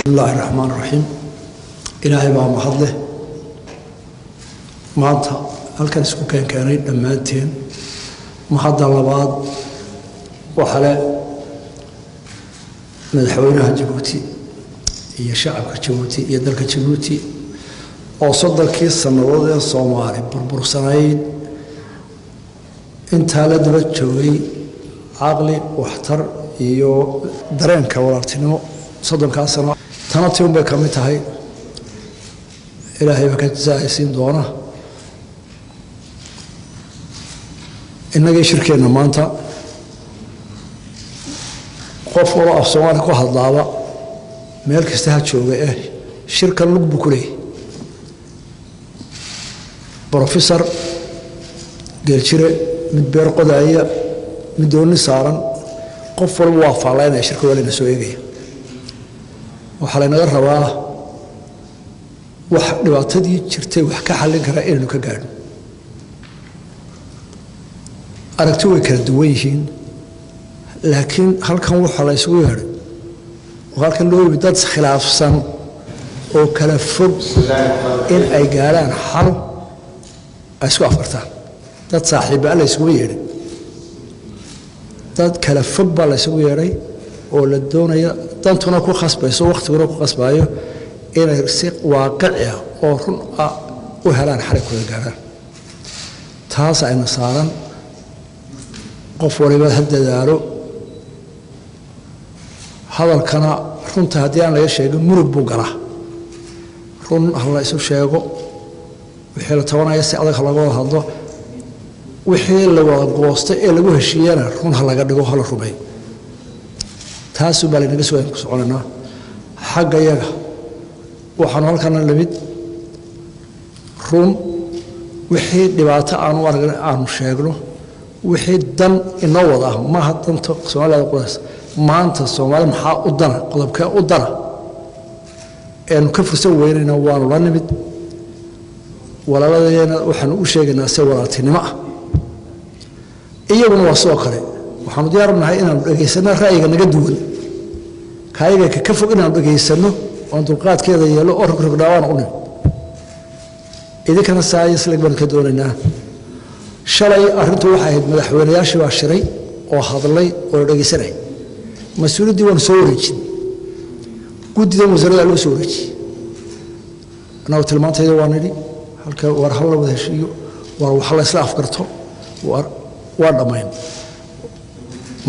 بسم الله الرحمن الرحيم. إلهي بها محضله maanta halkan isku keenay dhammaanteen mahadda labaad waxa le madaxweynaha Djibouti iyo shacabka Djibouti iyo dalka Djibouti oo sodolkii sanadood ee Soomaali burbursanayd inta la daba joogay aqli waxtar iyo dareenka walaaltinimo sodonka sano tanati un bay ka mid tahay ilaahay baa ka jazaaysiin doona inagii shirkeena maanta qof wala af Soomaali ku hadlaaba meel kasta ha jooga shirkan lagu bukulay professor geelchire mid beer qodaya mid dooni saaran qof walba waa faalaynaya shirka waliina soo eegaya waxa la naga rabaa wax dhibaatadii jirtay wax ka xallin kara inaynu ka gaadho aragti way kala duwan yihiin laakiin halkan waxa la isugu yeeray halkan loo yimid dad khilaafsan oo kala fog in ay gaaraan xal ay isku afkartaan dad saaxiib ah la isugu yeeray dad kala fog baa la isugu yeeray oo la doonayo dantuna ku khasbayso waqtiguna ku khasbayo inay si waaqici ah oo run ah u helaan xal ku gaaraan taas ayna saaran qof waliba hadadaalo hadalkana runta haddii aan laga sheegin murug buu galaa run la isu sheego wixii la tabanaya si adag laga wada hadlo wixii la wada goostay ee lagu heshiiyana run laga dhigo hal rumeey taas baa inaga soo soconaa xagga yaga waxaan halkan lamid run wixii dhibaato aan sheegno wixii dan inoo wada ma hadanta Soomaaliya qoys maanta Soomaali maxaa u dana qodobka u dana ee ka fursan weynayna waan la nimid walaaladayna waxaan u sheegaynaa si walaaltinimo ah iyaguna waa soo kale waxaan diyaarnahay inaan dhageysano ra'yiga naga duwan kaayaga ka fog inaan dhageysano oo dulqaadkeeda yeelo oo rogrogdawaan u nimid idinkana saayis laga ka doonaynaa shalay arintu waxa ahayd madaxweynayaashii waa shiray oo hadlay oo dhageysanay mas'uuliyadii waan soo wareejin guddiga wasaaradda loo soo wareejiyay anaa tilmaantayda waan nidhi halka war hal wada heshiiyo war wax la isla afkarto waa dhamayn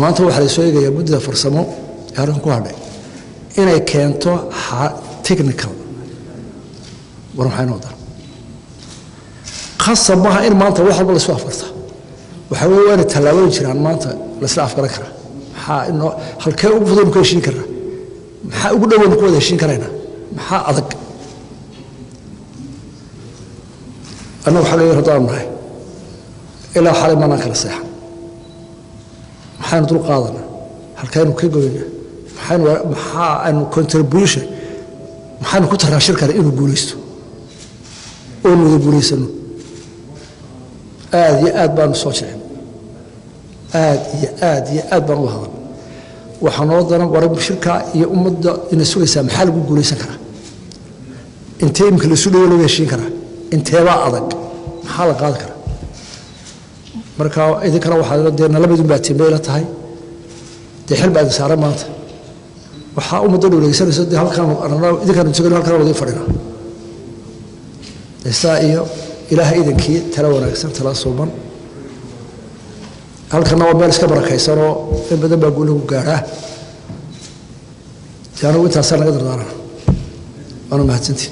maanta waxa la soo eegayaa guddiga farsamo arrin ku hadhay inay keento technical war maxay noqdaan خاصة إن ما أنت واحد ولا سوى فرصة وحاول أن تلاوي جيران ما أنت لسه أفكار كره إنه هل كان أفضل كل شيء كره أقول له إنه كل شيء كرهنا أذك أنا وحالي هذا معي إلى حالي ما ناكل الصحة نطلق قاضنا هل كانوا كيقولنا إنه contribution كتر شركة إنه بوليستو إنه بوليسنو آد بان صوتين آد بان وهذا وحنوضنا ورب الشركة هي أمضى إن السوق سامحال بقول يسكره أنت يمكن السوق ولا يشين كره أنت واعدك حالك هذا كره مركا إذا كانوا واحد ردينا لما يدوم بعتميلة هاي تحل بعد سعر مات وحاول مدلوا ليس يسد هل كانوا أنا إذا كانوا يسجلوا هل كانوا وظيفة فرنا إسرائيل إلهي إذن كي ترى ونكسر ترى صوبا هل كان نوع مالس كبر كيسرو بدل بقوله قاره كانوا يتحسن قدر دارنا أنا ما هتنتي